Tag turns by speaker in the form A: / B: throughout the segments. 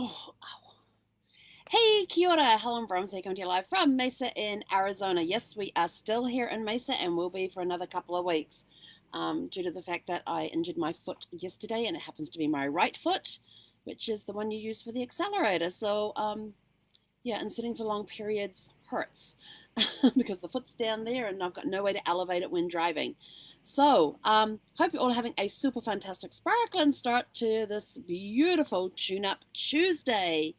A: Oh, ow. Hey, kia ora, Helen Brahms here coming to you live from Mesa in Arizona. Yes, we are still here in Mesa and will be for another couple of weeks due to the fact that I injured my foot yesterday and it happens to be my right foot, which is the one you use for the accelerator. Yeah, and sitting for long periods hurts because the foot's down there and I've got no way to elevate it when driving. Hope you're all having a super fantastic, sparkling start to this beautiful Tune Up Tuesday.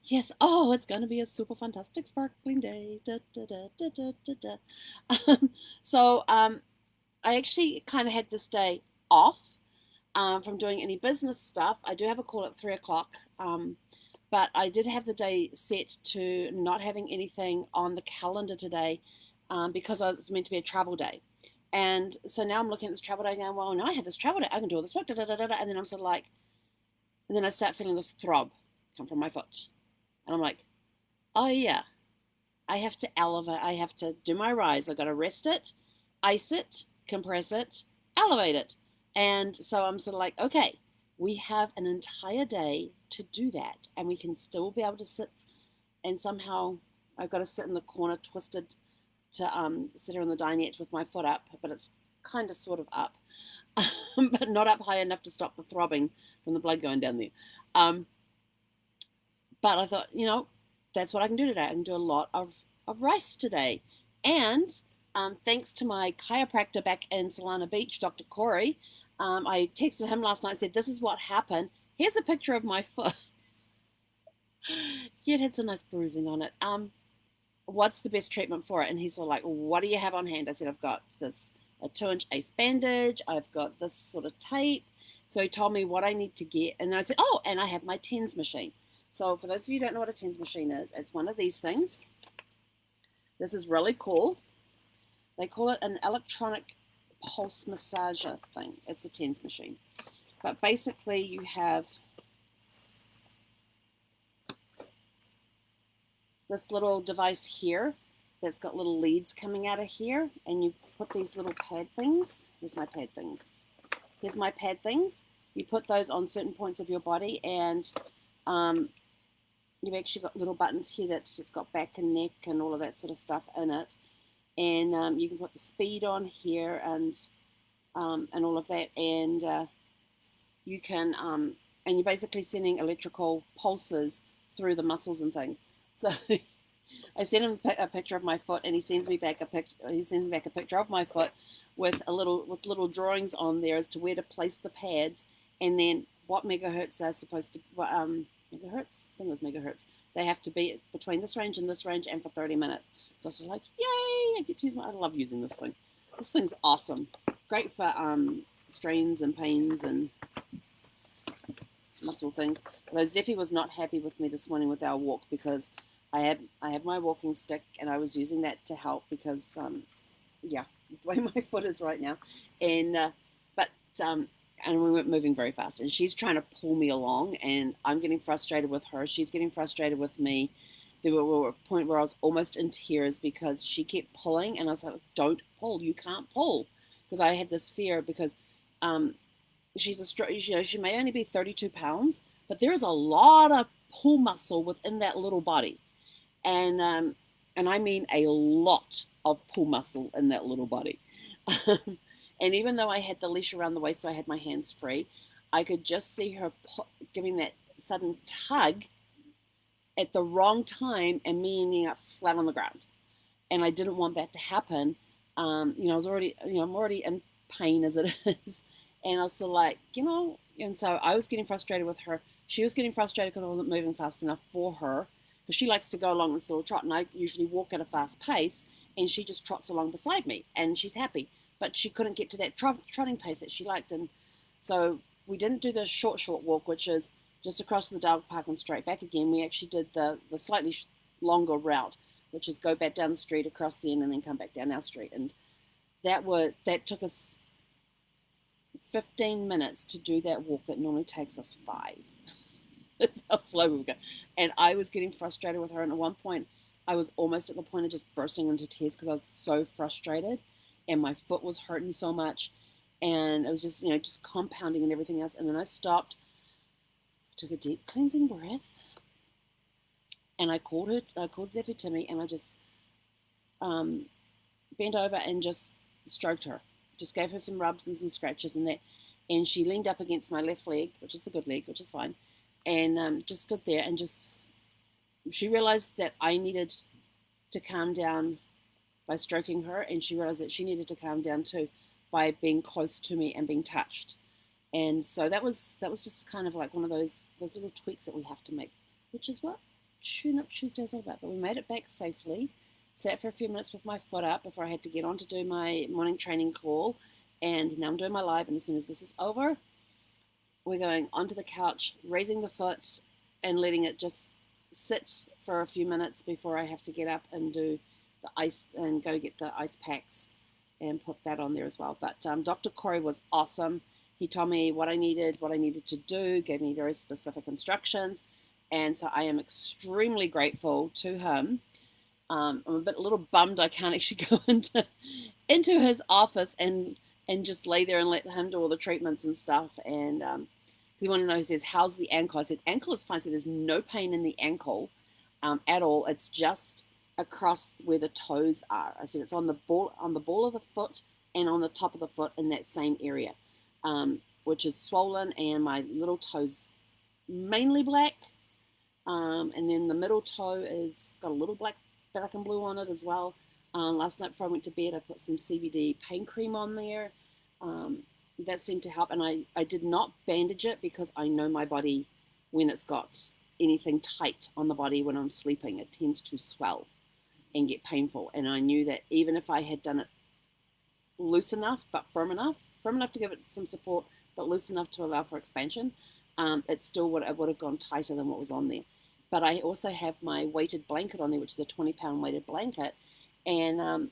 A: Yes, oh, it's going to be a super fantastic, sparkling day. Da, da, da, da, da, da, da. Um, so, um, I actually kind of had this day off from doing any business stuff. I do have a call at 3 o'clock, but I did have the day set to not having anything on the calendar today because it was meant to be a travel day. And so now I'm looking at this travel day going, well, now I have this travel day. I can do all this work, da, da, da, da, da. And then I'm sort of like, and then I start feeling this throb come from my foot. And I'm like, oh, yeah, I have to elevate. I have to do my rise. I've got to rest it, ice it, compress it, elevate it. And so I'm sort of like, okay, we have an entire day to do that. And we can still be able to sit. And somehow I've got to sit in the corner twisted to sit here on the dinette with my foot up, but it's kind of sort of up, but not up high enough to stop the throbbing from the blood going down there. Um, but I thought, that's what I can do today. I can do a lot of rice today. And thanks to my chiropractor back in Solana Beach, Dr. Corey, I texted him last night and said, this is what happened. Here's a picture of my foot. Yeah, it had some nice bruising on it. What's the best treatment for it? And he's like, what do you have on hand? I said, I've got this a 2-inch ace bandage. I've got this sort of tape. So he told me what I need to get. And then I said, oh, and I have my TENS machine. So for those of you who don't know what a TENS machine is, it's one of these things. This is really cool. They call it an electronic pulse massager thing. It's a TENS machine. But basically you have this little device here that's got little leads coming out of here, and you put these little pad things. Here's my pad things. Here's my pad things. You put those on certain points of your body, and you've actually got little buttons here that's just got back and neck and all of that sort of stuff in it. And you can put the speed on here and all of that, and you can and you're basically sending electrical pulses through the muscles and things. So I sent him a picture of my foot, and he sends me back a picture. He sends me back a picture of my foot with little drawings on there as to where to place the pads, and then what megahertz they're supposed to. Megahertz? I think it was megahertz. They have to be between this range and this range, and for 30 minutes. So I was like, yay! I get to use I love using this thing. This thing's awesome. Great for strains and pains and muscle things. Although Zeffy was not happy with me this morning with our walk because I have my walking stick and I was using that to help because yeah, the way my foot is right now, and but and we weren't moving very fast, and she's trying to pull me along, and I'm getting frustrated with her. She's getting frustrated with me. There were a point where I was almost in tears because she kept pulling, and I was like, "Don't pull! You can't pull!" Because I had this fear because she's she may only be 32 pounds, but there is a lot of pull muscle within that little body, and I mean a lot of pull muscle in that little body. And even though I had the leash around the waist, so I had my hands free, I could just see her giving that sudden tug at the wrong time and me ending up flat on the ground. And I didn't want that to happen. I was already, I'm already in pain as it is. And I was sort of like, and so I was getting frustrated with her. She was getting frustrated because I wasn't moving fast enough for her. Because she likes to go along this little trot, and I usually walk at a fast pace, and she just trots along beside me, and she's happy. But she couldn't get to that trotting pace that she liked. And so we didn't do the short walk, which is just across the dog park and straight back again. We actually did the slightly longer route, which is go back down the street, across the end, and then come back down our street. And that took us 15 minutes to do that walk that normally takes us 5. That's how slow we were going. And I was getting frustrated with her. And at one point, I was almost at the point of just bursting into tears because I was so frustrated. And my foot was hurting so much, and it was just compounding and everything else. And then I stopped, took a deep cleansing breath, And I called Zephyr to me, and I just um, bent over and just stroked her, just gave her some rubs and some scratches and that. And she leaned up against my left leg, which is the good leg, which is fine, and just stood there and just, she realized that I needed to calm down by stroking her, and she realized that she needed to calm down too by being close to me and being touched. And so that was just kind of like one of those little tweaks that we have to make, which is what Tune Up Tuesday is all about. But we made it back safely. Sat for a few minutes with my foot up before I had to get on to do my morning training call. And now I'm doing my live. And as soon as this is over, we're going onto the couch, raising the foot and letting it just sit for a few minutes before I have to get up and do the ice and go get the ice packs and put that on there as well. But Dr. Corey was awesome. He told me what I needed to do, gave me very specific instructions. And so I am extremely grateful to him. I'm a little bummed I can't actually go into his office and just lay there and let him do all the treatments and stuff. And he wanted to know, he says, how's the ankle? I said, ankle is fine. I said, there's no pain in the ankle at all. It's just across where the toes are. I said, it's on the ball of the foot and on the top of the foot in that same area, which is swollen, and my little toes mainly black. And then the middle toe is got a little black and blue on it as well. Last night before I went to bed, I put some CBD pain cream on there. That seemed to help. And I did not bandage it because I know my body, when it's got anything tight on the body when I'm sleeping, it tends to swell and get painful. And I knew that even if I had done it loose enough, but firm enough to give it some support, but loose enough to allow for expansion, it still would have gone tighter than what was on there. But I also have my weighted blanket on there, which is a 20-pound weighted blanket. And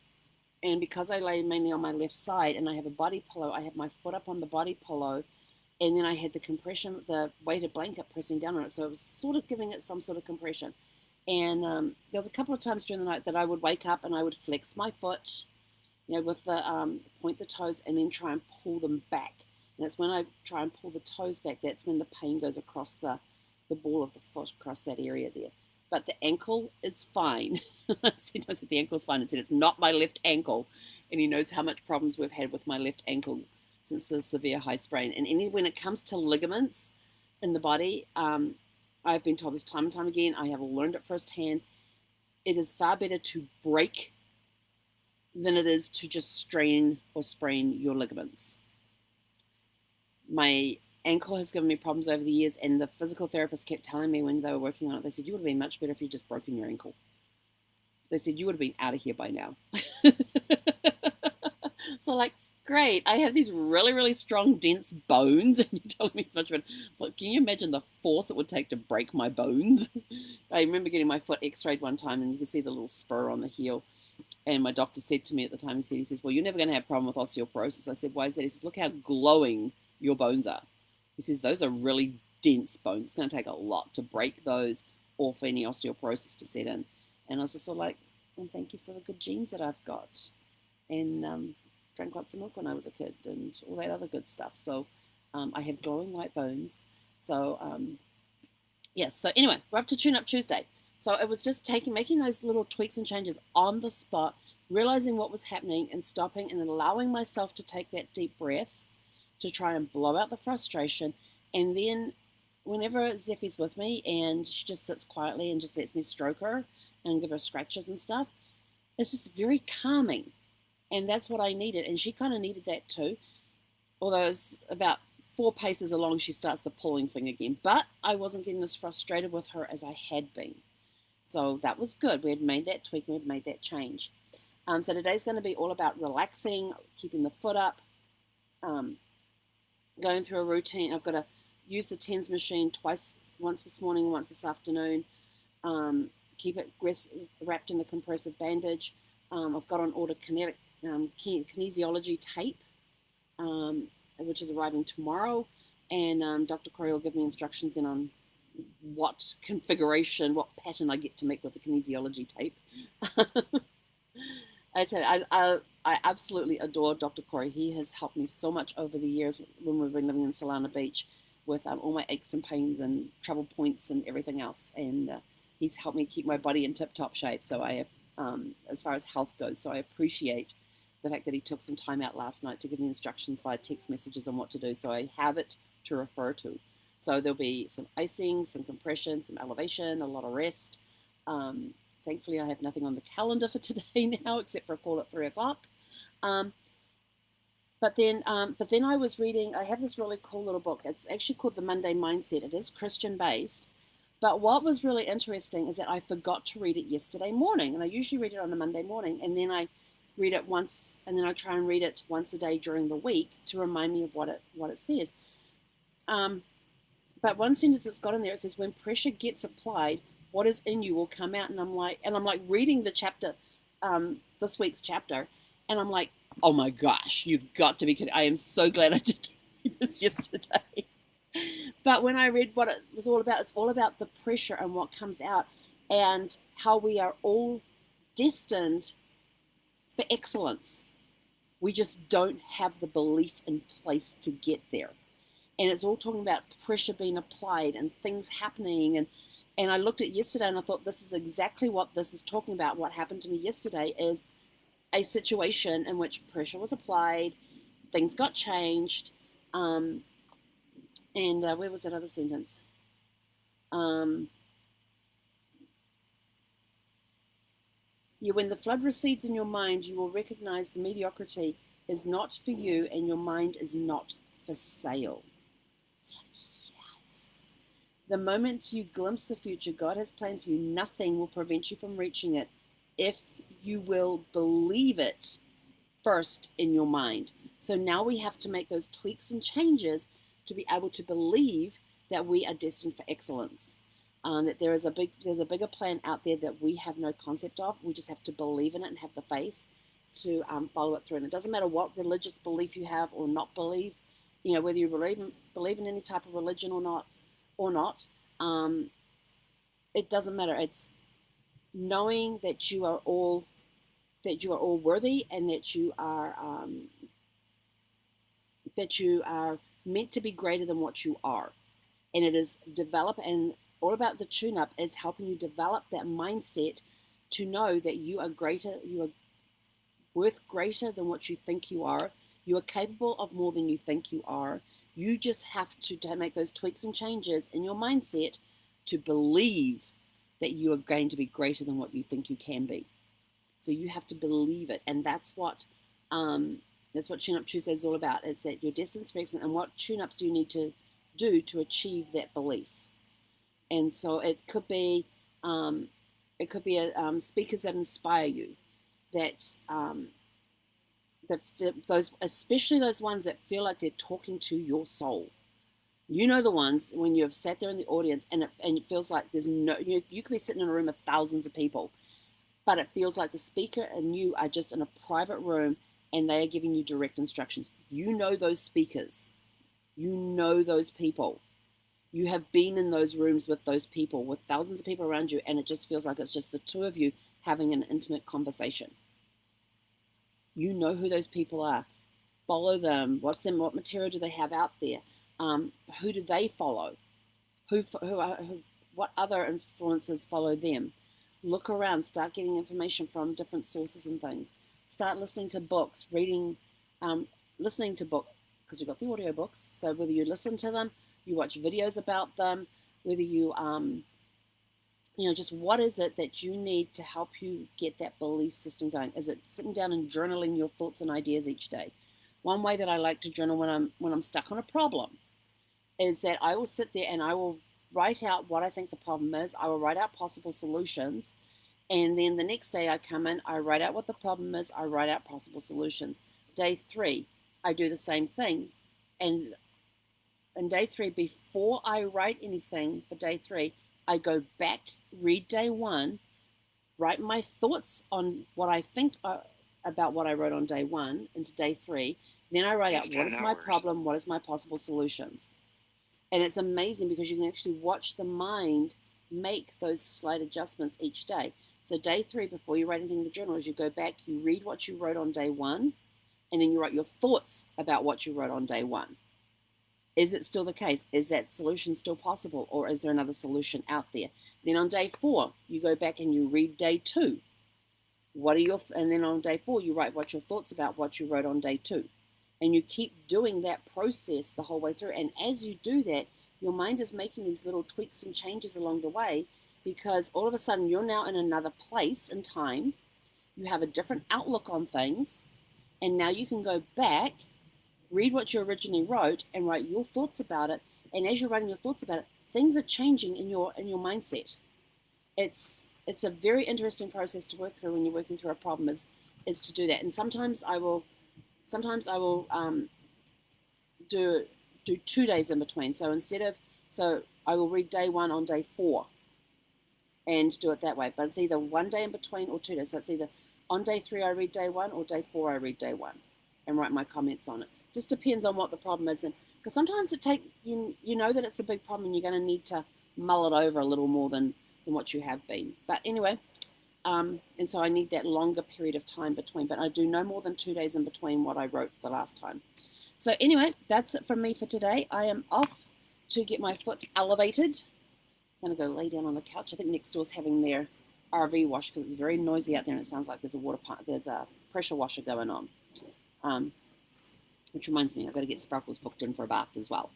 A: because I lay mainly on my left side and I have a body pillow, I have my foot up on the body pillow, and then I had the weighted blanket pressing down on it. So it was sort of giving it some sort of compression. And there was a couple of times during the night that I would wake up and I would flex my foot, with the point the toes and then try and pull them back. And it's when I try and pull the toes back, that's when the pain goes across the ball of the foot, across that area there. But the ankle is fine. I said the ankle's fine. I said it's not my left ankle. And he knows how much problems we've had with my left ankle since the severe high sprain. And when it comes to ligaments in the body, I've been told this time and time again, I have learned it firsthand, it is far better to break than it is to just strain or sprain your ligaments. My ankle has given me problems over the years, and the physical therapist kept telling me when they were working on it, they said, you would have been much better if you just broken your ankle. They said, you would have been out of here by now. So like, great, I have these really, really strong, dense bones, and you're telling me it's much better. But can you imagine the force it would take to break my bones? I remember getting my foot x-rayed one time, and you could see the little spur on the heel. And my doctor said to me at the time, he says, well, you're never going to have a problem with osteoporosis. I said, why is that? He says, look how glowing your bones are. He says, those are really dense bones. It's going to take a lot to break those or for any osteoporosis to set in. And I was just sort of like, well, thank you for the good genes that I've got. And drank lots of milk when I was a kid and all that other good stuff. So I have glowing white bones. So, yes. So anyway, we're up to Tune Up Tuesday. So it was just making those little tweaks and changes on the spot, realizing what was happening and stopping and allowing myself to take that deep breath to try and blow out the frustration. And then whenever Zeffy's with me and she just sits quietly and just lets me stroke her and give her scratches and stuff, it's just very calming. And that's what I needed. And she kind of needed that too. Although it's about 4 paces along, she starts the pulling thing again. But I wasn't getting as frustrated with her as I had been. So that was good. We had made that tweak. We had made that change. So today's going to be all about relaxing, keeping the foot up, going through a routine. I've got to use the TENS machine twice, once this morning, once this afternoon. Keep it wrapped in a compressive bandage. I've got on order kinesiology tape, which is arriving tomorrow. And Dr. Corey will give me instructions then on what configuration, what pattern I get to make with the kinesiology tape. I tell you, I absolutely adore Dr. Corey. He has helped me so much over the years when we've been living in Solana Beach with all my aches and pains and trouble points and everything else. And he's helped me keep my body in tip-top shape. So as far as health goes, so I appreciate the fact that he took some time out last night to give me instructions via text messages on what to do. So I have it to refer to. So there'll be some icing, some compression, some elevation, a lot of rest. Thankfully, I have nothing on the calendar for today now, except for a call at 3 o'clock. But then I was reading. I have this really cool little book. It's actually called The Monday Mindset. It is Christian based. But what was really interesting is that I forgot to read it yesterday morning, and I usually read it on a Monday morning, and then I read it once, and then I try and read it once a day during the week to remind me of what it says. But one sentence that's got in there, it says, "When pressure gets applied, what is in you will come out." And I'm like reading the chapter, this week's chapter, and I'm like, oh my gosh, you've got to be kidding! I am so glad I did read this yesterday. But when I read what it was all about, it's all about the pressure and what comes out, and how we are all destined for excellence. We just don't have the belief in place to get there. And it's all talking about pressure being applied and things happening. And I looked at yesterday and I thought, this is exactly what this is talking about. What happened to me yesterday is a situation in which pressure was applied, things got changed. And where was that other sentence? When the flood recedes in your mind, you will recognize the mediocrity is not for you and your mind is not for sale. It's like, yes. The moment you glimpse the future God has planned for you, nothing will prevent you from reaching it if you will believe it first in your mind. So now we have to make those tweaks and changes to be able to believe that we are destined for excellence. That there's a bigger plan out there that we have no concept of. We just have to believe in it and have the faith to follow it through. And it doesn't matter what religious belief you have or not believe, whether you believe in any type of religion or not. It doesn't matter. It's knowing that you are all worthy, and that you are meant to be greater than what you are. And it is and all about the tune-up is helping you develop that mindset to know that you are greater, you are worth greater than what you think you are. You are capable of more than you think you are. You just have to make those tweaks and changes in your mindset to believe that you are going to be greater than what you think you can be. So you have to believe it, and that's what Tune-Up Tuesday is all about. It's that you're destined for excellence, and what tune-ups do you need to do to achieve that belief? And so it could be speakers that inspire you, those, especially those ones that feel like they're talking to your soul. You know, the ones when you have sat there in the audience and it feels like there's no, you could be sitting in a room of thousands of people, but it feels like the speaker and you are just in a private room and they are giving you direct instructions. You know those speakers. You know those people. You have been in those rooms with those people, with thousands of people around you, and it just feels like it's just the two of you having an intimate conversation. You know who those people are. Follow them. What material do they have out there? Who do they follow? What other influences follow them? Look around. Start getting information from different sources and things. Start listening to books, listening to books, because you've got the audio books. So whether you listen to them, you watch videos about them, whether you, just what is it that you need to help you get that belief system going? Is it sitting down and journaling your thoughts and ideas each day? One way that I like to journal when I'm stuck on a problem is that I will sit there and I will write out what I think the problem is. I will write out possible solutions. And then the next day I come in, I write out what the problem is. I write out possible solutions. Day 3, I do the same thing. And on day 3, before I write anything for day 3, I go back, read day 1, write my thoughts on what I think about what I wrote on day 1 into day 3. Then I write out what is my problem, what is my possible solutions. And it's amazing because you can actually watch the mind make those slight adjustments each day. So day 3, before you write anything in the journal, is you go back, you read what you wrote on day 1, and then you write your thoughts about what you wrote on day 1. Is it still the case? Is that solution still possible, or is there another solution out there? Then on day 4, you go back and you read day 2. And then on day 4, you write what your thoughts about what you wrote on day 2. And you keep doing that process the whole way through. And as you do that, your mind is making these little tweaks and changes along the way, because all of a sudden you're now in another place in time. You have a different outlook on things. And now you can go back, read what you originally wrote, and write your thoughts about it. And as you're writing your thoughts about it, things are changing in your mindset. It's a very interesting process to work through when you're working through a problem, is to do that. And sometimes I will do 2 days in between. So I will read day 1 on day 4 and do it that way. But it's either 1 day in between or 2 days. So it's either on day 3 I read day 1, or day 4 I read day 1 and write my comments on it. Just depends on what the problem is. And because sometimes you know that it's a big problem and you're going to need to mull it over a little more than what you have been. But anyway, and so I need that longer period of time between. But I do no more than 2 days in between what I wrote the last time. So anyway, that's it from me for today. I am off to get my foot elevated. I'm going to go lay down on the couch. I think next door's having their RV wash because it's very noisy out there and it sounds like there's a pressure washer going on. Which reminds me, I've got to get Sparkles booked in for a bath as well.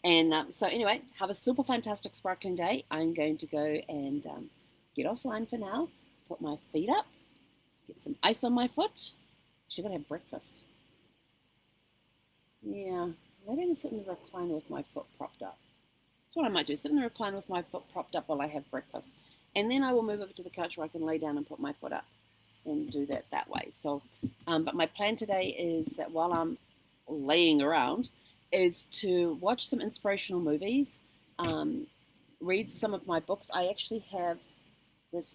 A: And so anyway, have a super fantastic sparkling day. I'm going to go and get offline for now, put my feet up, get some ice on my foot. Actually, I'm going to have breakfast. Yeah, maybe I can sit in the recliner with my foot propped up. That's what I might do, sit in the recliner with my foot propped up while I have breakfast. And then I will move over to the couch where I can lay down and put my foot up and do that way. So, but my plan today is that while I'm laying around is to watch some inspirational movies, read some of my books. I actually have this.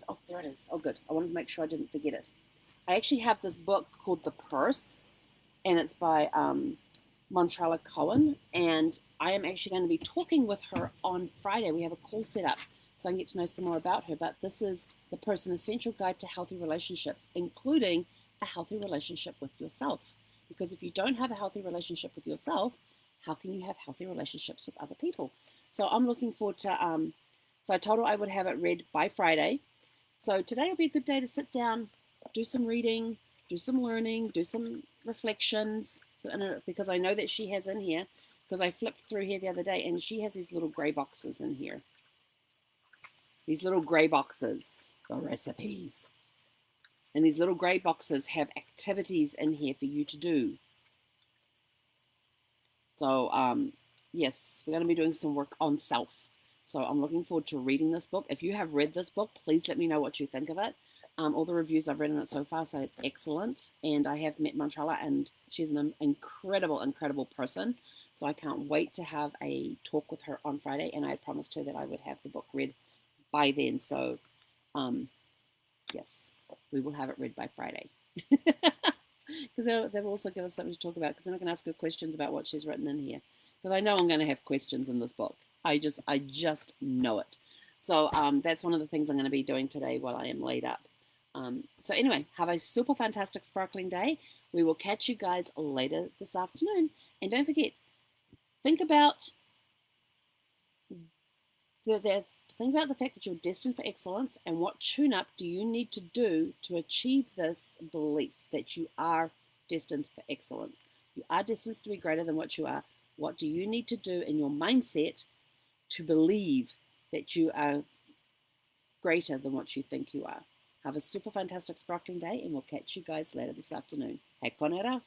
A: Oh, there it is. Oh, good. I wanted to make sure I didn't forget it. I actually have this book called The Purse, and it's by Montrella Cohen, and I am actually going to be talking with her on Friday. We have a call set up so I can get to know some more about her, but this is The Purse, an essential guide to healthy relationships, including a healthy relationship with yourself. Because if you don't have a healthy relationship with yourself, how can you have healthy relationships with other people? So I'm looking forward to, so I told her I would have it read by Friday. So today will be a good day to sit down, do some reading, do some learning, do some reflections. So, because I know that she has in here, because I flipped through here the other day, and she has these little gray boxes in here. These little gray boxes, the recipes. And these little gray boxes have activities in here for you to do. So, yes, we're going to be doing some work on self. So I'm looking forward to reading this book. If you have read this book, please let me know what you think of it. All the reviews I've read on it so far say it's excellent. And I have met Montrella, and she's an incredible, incredible person. So I can't wait to have a talk with her on Friday. And I promised her that I would have the book read by then. So, yes, we will have it read by Friday. Because they'll also give us something to talk about, because then I can ask her questions about what she's written in here. Because I know I'm going to have questions in this book. I just know it. So that's one of the things I'm going to be doing today while I am laid up. So anyway, have a super fantastic sparkling day. We will catch you guys later this afternoon. And don't forget, think about the fact that you're destined for excellence, and what tune-up do you need to do to achieve this belief that you are destined for excellence. You are destined to be greater than what you are. What do you need to do in your mindset to believe that you are greater than what you think you are? Have a super fantastic sparkling day, and we'll catch you guys later this afternoon. Hei konera.